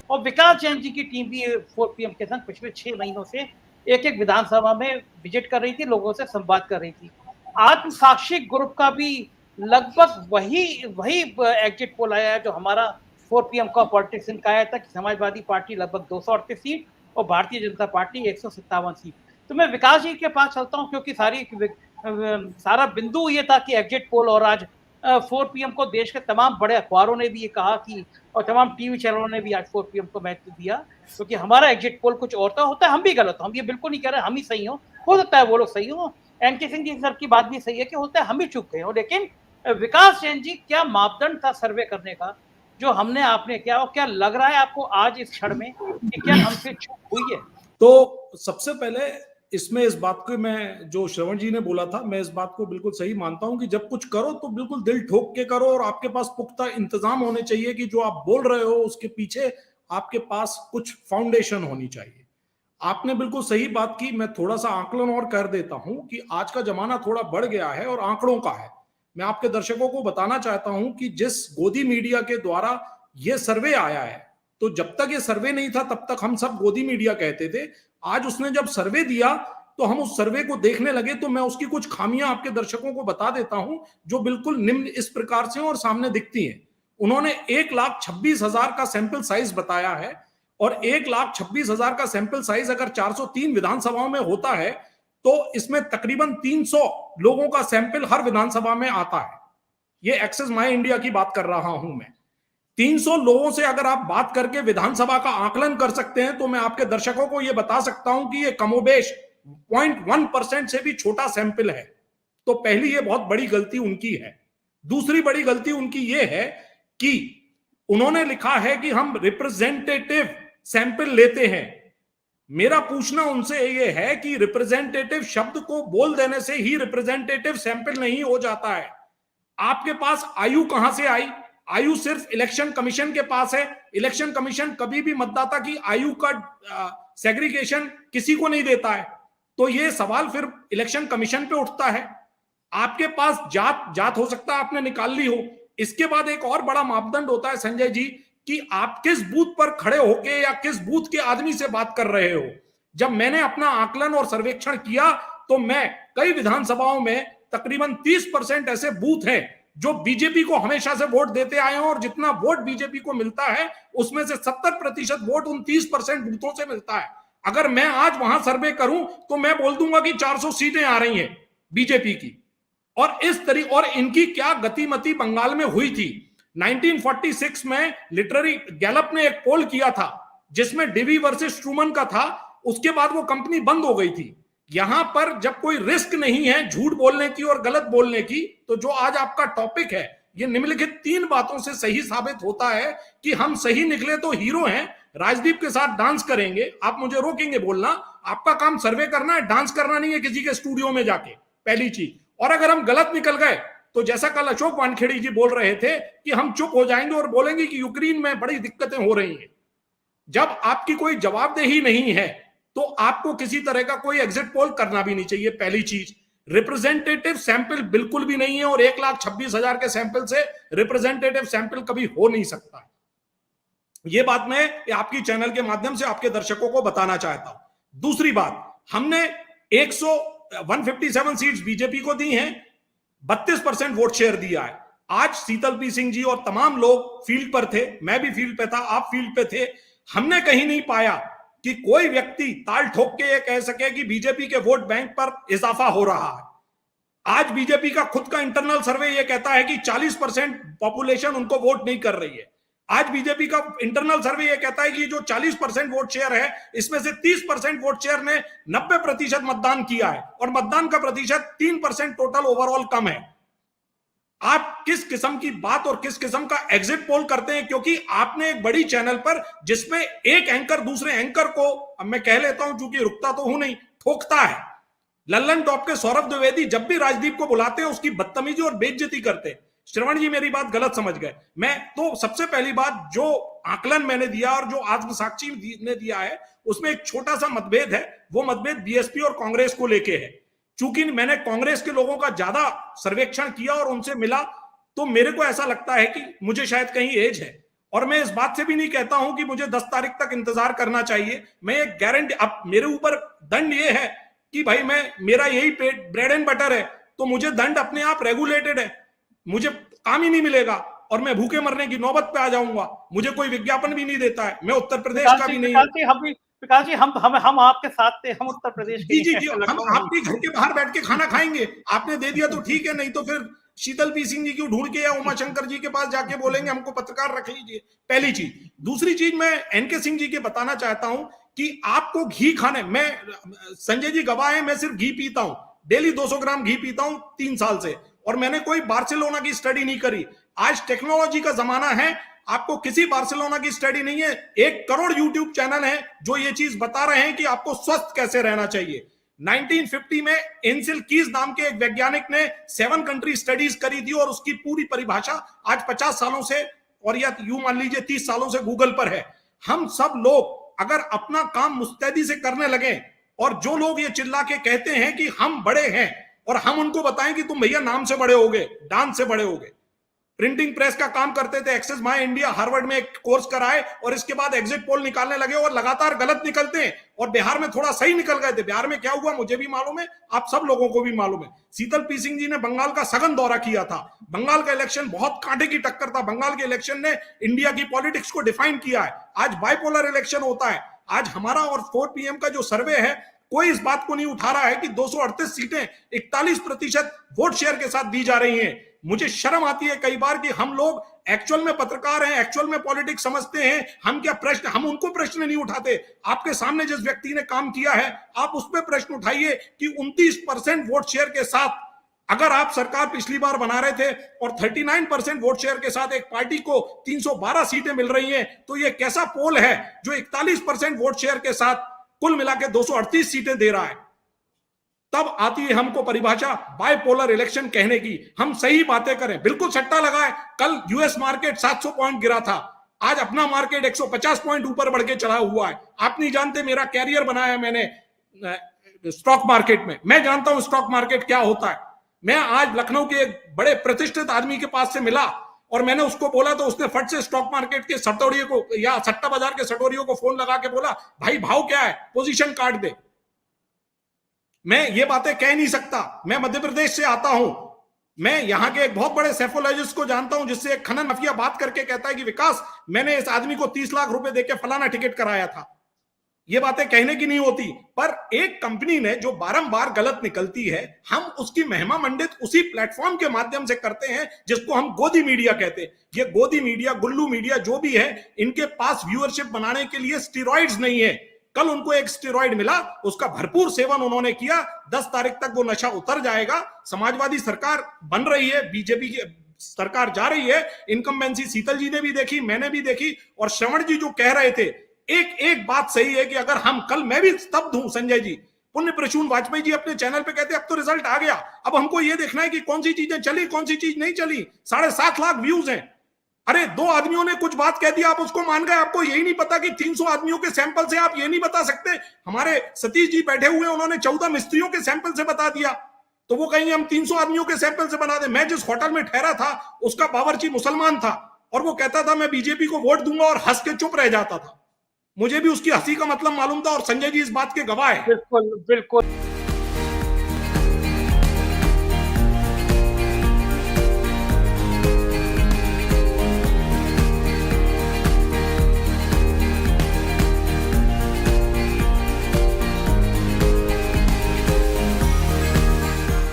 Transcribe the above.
और विकास जैन जी की टीम भी 4PM के संग पिछले 6 महीनों से एक-एक विधानसभा में विजिट कर रही थी, लोगों से संवाद कर रही थी। आत्मसाक्षी ग्रुप का भी लगभग वही एग्जिट पोल आया है जो हमारा 4PM का पॉलिटिशियन का आया था कि समाजवादी पार्टी लगभग 238 सीट और भारतीय जनता पार्टी 157 सीट। तो मैं विकास जी के पास चलता हूँ क्योंकि सारा बिंदु ये था कि एग्जिट पोल और आज 4PM को देश के तमाम बड़े अखबारों ने भी ये कहा कि और तमाम टीवी चैनलों ने भी आज 4PM को महत्व दिया क्योंकि हमारा एग्जिट पोल कुछ और होता है, हम भी गलत हो, हम ये बिल्कुल नहीं कह रहे हम ही सही हो सकता है वो लोग सही हो। एनके सिंह जी सर की बात भी सही है कि होता है हम ही चूक गए हो, लेकिन विकास जैन जी क्या मापदंड था सर्वे करने का जो हमने आपने किया और क्या लग रहा है आपको आज इस क्षण में कि क्या हमसे चूक हुई है? तो सबसे पहले इसमें इस बात को मैं जो श्रवण जी ने बोला था, मैं इस बात को बिल्कुल सही मानता हूं कि जब कुछ करो तो बिल्कुल दिल ठोक के करो और आपके पास पुख्ता इंतजाम होने चाहिए कि जो आप बोल रहे हो उसके पीछे आपके पास कुछ फाउंडेशन होनी चाहिए। आपने बिल्कुल सही बात की। मैं थोड़ा सा आकलन और कर देता हूं कि आज का जमाना थोड़ा बढ़ गया है और आंकड़ों का है। मैं आपके दर्शकों को बताना चाहता हूं कि जिस गोदी मीडिया के द्वारा यह सर्वे आया है, तो जब तक ये सर्वे नहीं था तब तक हम सब गोदी मीडिया कहते थे। आज उसने जब सर्वे दिया तो हम उस सर्वे को देखने लगे, तो मैं उसकी कुछ खामियां आपके दर्शकों को बता देता हूं जो बिल्कुल निम्न इस प्रकार से और सामने दिखती हैं। उन्होंने 1,26,000 का सैंपल साइज बताया है और 1,26,000 का सैंपल साइज अगर 403 विधानसभाओं में होता है तो इसमें तकरीबन 300 लोगों का सैंपल हर विधानसभा में आता है। ये एक्सेस माई इंडिया की बात कर रहा हूं मैं। 300 लोगों से अगर आप बात करके विधानसभा का आकलन कर सकते हैं तो मैं आपके दर्शकों को यह बता सकता हूं कि यह कमोबेश 0.1% से भी छोटा सैंपल है। तो पहली यह बहुत बड़ी गलती उनकी है। दूसरी बड़ी गलती उनकी यह है कि उन्होंने लिखा है कि हम रिप्रेजेंटेटिव सैंपल लेते हैं। मेरा पूछना उनसे यह है कि रिप्रेजेंटेटिव शब्द को बोल देने से ही रिप्रेजेंटेटिव सैंपल नहीं हो जाता है। आपके पास आयु कहां से आई? आयु सिर्फ इलेक्शन कमीशन के पास है। इलेक्शन कमीशन कभी भी मतदाता की आयु का सेग्रीगेशन किसी को नहीं देता है। तो यह सवाल फिर इलेक्शन कमीशन पे उठता है। आपके पास जात हो सकता है आपने निकाल ली हो। इसके बाद एक और बड़ा मापदंड होता है संजय जी कि आप किस बूथ पर खड़े होके या किस बूथ के आदमी से बात कर रहे हो। जब मैंने अपना आकलन और सर्वेक्षण किया तो मैं कई विधानसभाओं में तकरीबन 30% ऐसे बूथ हैं जो बीजेपी को हमेशा से वोट देते आए हैं और जितना वोट बीजेपी को मिलता है उसमें से 70% वोट उन 30% बूथों से मिलता है। अगर मैं आज वहां सर्वे करूं तो मैं बोल दूंगा कि 400 सीटें आ रही हैं बीजेपी की। और इस तरीके और इनकी क्या गतिमति बंगाल में हुई थी। 1946 में लिटरेरी गैलप ने एक पोल किया था जिसमें डिवी वर्सेस ट्रूमन का था। उसके बाद वो कंपनी बंद हो गई थी। यहां पर जब कोई रिस्क नहीं है झूठ बोलने की और गलत बोलने की, तो जो आज आपका टॉपिक है ये निम्नलिखित 3 बातों से सही साबित होता है कि हम सही निकले तो हीरो हैं, राजदीप के साथ डांस करेंगे। आप मुझे रोकेंगे बोलना, आपका काम सर्वे करना है, डांस करना नहीं है किसी के स्टूडियो में जाके, पहली चीज। और अगर हम गलत निकल गए तो जैसा कल अशोक वानखेड़ी जी बोल रहे थे कि हम चुप हो जाएंगे और बोलेंगे कि यूक्रेन में बड़ी दिक्कतें हो रही हैं। जब आपकी कोई जवाबदेही नहीं है तो आपको किसी तरह का कोई एग्जिट पोल करना भी नहीं चाहिए। पहली चीज, रिप्रेजेंटेटिव सैंपल बिल्कुल भी नहीं है और 1,26,000 के सैंपल से रिप्रेजेंटेटिव सैंपल कभी हो नहीं सकता। यह बात मैं आपकी चैनल के माध्यम से आपके दर्शकों को बताना चाहता हूं। दूसरी बात, हमने 157 सीट्स बीजेपी को दी हैं, 32% वोट शेयर दिया है। आज शीतल पी सिंह जी और तमाम लोग फील्ड पर थे, मैं भी फील्ड पे था, आप फील्ड पे थे। हमने कहीं नहीं पाया कि कोई व्यक्ति ताल ठोक के ये कह सके कि बीजेपी के वोट बैंक पर इजाफा हो रहा है। आज बीजेपी का खुद का इंटरनल सर्वे ये कहता है कि 40% पॉपुलेशन उनको वोट नहीं कर रही है। आज बीजेपी का इंटरनल सर्वे ये कहता है कि जो 40% वोट शेयर है इसमें से 30% वोट शेयर ने 90% मतदान किया है और मतदान का प्रतिशत 3% टोटल ओवरऑल कम है। आप किस किस्म की बात और किस किस्म का एग्जिट पोल करते हैं? क्योंकि आपने एक बड़ी चैनल पर जिसमें एक एंकर दूसरे एंकर को, अब मैं कह लेता हूं चूंकि रुकता तो हूं नहीं, ठोकता है। लल्लन टॉप के सौरभ द्विवेदी जब भी राजदीप को बुलाते हैं उसकी बदतमीजी और बेइज्जती करते हैं। श्रवण जी मेरी बात गलत समझ गए। मैं तो सबसे पहली बात, जो आकलन मैंने दिया और जो आत्मसाक्षी ने दिया है उसमें एक छोटा सा मतभेद है। वो मतभेद बीएसपी और कांग्रेस को लेके है। चूंकि मैंने कांग्रेस के लोगों का ज्यादा सर्वेक्षण किया और उनसे मिला तो मेरे को ऐसा लगता है कि मुझे शायद कहीं एज है और मैं इस बात से भी नहीं कहता हूं कि मुझे 10 तारीख तक इंतजार करना चाहिए। मैं एक गारंटी, अब मेरे ऊपर दंड ये है कि भाई मेरा यही पेट ब्रेड एंड बटर है, तो मुझे दंड अपने आप रेगुलेटेड है, मुझे काम ही नहीं मिलेगा और मैं भूखे मरने की नौबत पे आ जाऊंगा। मुझे कोई विज्ञापन भी नहीं देता है, मैं उत्तर प्रदेश का भी नहीं हूं। प्रकाश जी, हम आपके साथ थे, हम उत्तर प्रदेश के जी, हम आपके घर के बाहर बैठ के खाना खाएंगे। आपने दे दिया तो ठीक है, नहीं तो फिर शीतल पी सिंह जी को ढूंढ के या उमा शंकर जी के पास जाके बोलेंगे हमको पत्रकार रख लीजिए। पहली चीज। दूसरी चीज, मैं एनके सिंह जी के बताना चाहता हूं कि आपको घी खाने, मैं संजय जी गवाह है, मैं सिर्फ घी पीता हूं, डेली 200 ग्राम घी पीता हूं 3 साल से, और मैंने कोई बार्सिलोना की स्टडी नहीं करी। आज टेक्नोलॉजी का जमाना है, आपको किसी बार्सिलोना की स्टडी नहीं है। 1 करोड़ यूट्यूब चैनल है जो ये चीज बता रहे हैं कि आपको स्वस्थ कैसे रहना चाहिए। 1950 में एंसिल कीज नाम के एक वैज्ञानिक ने 7 कंट्री स्टडीज करी थी और उसकी पूरी परिभाषा आज 50 सालों से, और या यूं मान लीजिए 30 सालों से गूगल पर है। हम सब लोग अगर अपना काम मुस्तैदी से करने लगे, और जो लोग ये चिल्ला के कहते हैं कि हम बड़े हैं, और हम उनको बताएं कि तुम भैया नाम से बड़े होगे, डांस से बड़े होगे। प्रिंटिंग प्रेस का काम करते थे, एक्सेस माय इंडिया, हार्वर्ड में एक कोर्स कराए और इसके बाद एग्जिट पोल निकालने लगे और लगातार गलत निकलते हैं, और बिहार में थोड़ा सही निकल गए थे। बिहार में क्या हुआ मुझे भी मालूम है, आप सब लोगों को भी मालूम है। शीतल पी सिंह जी ने बंगाल का सघन दौरा किया था। बंगाल का इलेक्शन बहुत कांटे की टक्कर था। बंगाल के इलेक्शन ने इंडिया की पॉलिटिक्स को डिफाइन किया है। आज बाइपोलर इलेक्शन होता है। आज हमारा और 4 PM का जो सर्वे है, कोई इस बात को नहीं उठा रहा है कि 238 सीटें 41% वोट शेयर के साथ दी जा रही हैं। मुझे शर्म आती है कई बार कि हम लोग एक्चुअल में पत्रकार हैं, एक्चुअल में पॉलिटिक्स समझते हैं, हम क्या प्रश्न, हम उनको प्रश्न नहीं उठाते। आपके सामने जिस व्यक्ति ने काम किया है, आप उस पर प्रश्न उठाइए कि 29% वोट शेयर के साथ अगर आप सरकार पिछली बार बना रहे थे और 39% वोट शेयर के साथ एक पार्टी को 312 सीटें मिल रही हैं, तो ये कैसा पोल है जो 41% वोट शेयर के साथ कुल मिला के 238 सीटें दे रहा है। तब आती है हमको परिभाषा बाइपोलर इलेक्शन कहने की। हम सही बातें करें, बिल्कुल सट्टा लगाए। कल यूएस मार्केट 700 पॉइंट गिरा था, आज अपना मार्केट 150 पॉइंट ऊपर बढ़ के चढ़ा हुआ है। आप नहीं जानते मेरा कैरियर बनाया मैंने स्टॉक मार्केट में, मैं जानता हूं स्टॉक मार्केट क्या होता है। मैं आज लखनऊ के एक बड़े प्रतिष्ठित आदमी के पास से मिला और मैंने उसको बोला तो उसने फट से स्टॉक मार्केट के सटोरियों को या सट्टा बाजार के सटोरियों को फोन लगा के बोला, भाई भाव क्या है, पोजीशन काट दे। मैं ये बातें कह नहीं सकता, मैं मध्य प्रदेश से आता हूं। मैं यहां के एक बहुत बड़े सेफोलॉजिस्ट को जानता हूं जिससे एक खनन माफिया बात करके कहता है कि विकास, मैंने इस आदमी को 30 लाख रुपए देके फलाना टिकट कराया था। ये बातें कहने की नहीं होती, पर एक कंपनी ने जो बारंबार गलत निकलती है, हम उसकी महिमा मंडित उसी प्लेटफॉर्म के माध्यम से करते हैं जिसको हम गोदी मीडिया कहते हैं। ये गोदी मीडिया, गुल्लू मीडिया जो भी है, इनके पास व्यूअरशिप बनाने के लिए स्टेरॉइड्स नहीं है। कल उनको एक स्टेरॉइड मिला, उसका भरपूर सेवन उन्होंने किया। 10 तारीख तक वो नशा उतर जाएगा। समाजवादी सरकार बन रही है, बीजेपी की सरकार जा रही है। इनकम्बेंसी शीतल जी ने भी देखी, मैंने भी देखी, और श्रवण जी जो कह रहे थे, एक बात सही है कि अगर हम, कल मैं भी स्तब्ध हूं, संजय जी, पुण्य प्रसून वाजपेयी जी अपने चैनल पे कहते अब तो रिजल्ट आ गया, अब हमको ये देखना है कि कौन सी चीजें चली, कौन सी चीज नहीं चली। 7.5 लाख व्यूज हैं। अरे 2 आदमियों ने कुछ बात कह दी, आप उसको मान गए। आपको यही नहीं पता कि 300 आदमियों के सैंपल से आप ये नहीं बता सकते। हमारे सतीश जी बैठे हुए, उन्होंने 14 मिस्त्रियों के सैंपल से बता दिया, तो वो कहेंगे हम 300 आदमियों के सैंपल से बना दे। मैं जिस होटल में ठहरा था, उसका बावर्ची मुसलमान था और वो कहता था मैं बीजेपी को वोट दूंगा, और हंस के चुप रह जाता था। मुझे भी उसकी हंसी का मतलब मालूम था, और संजय जी इस बात के गवाह है। बिल्कुल बिल्कुल।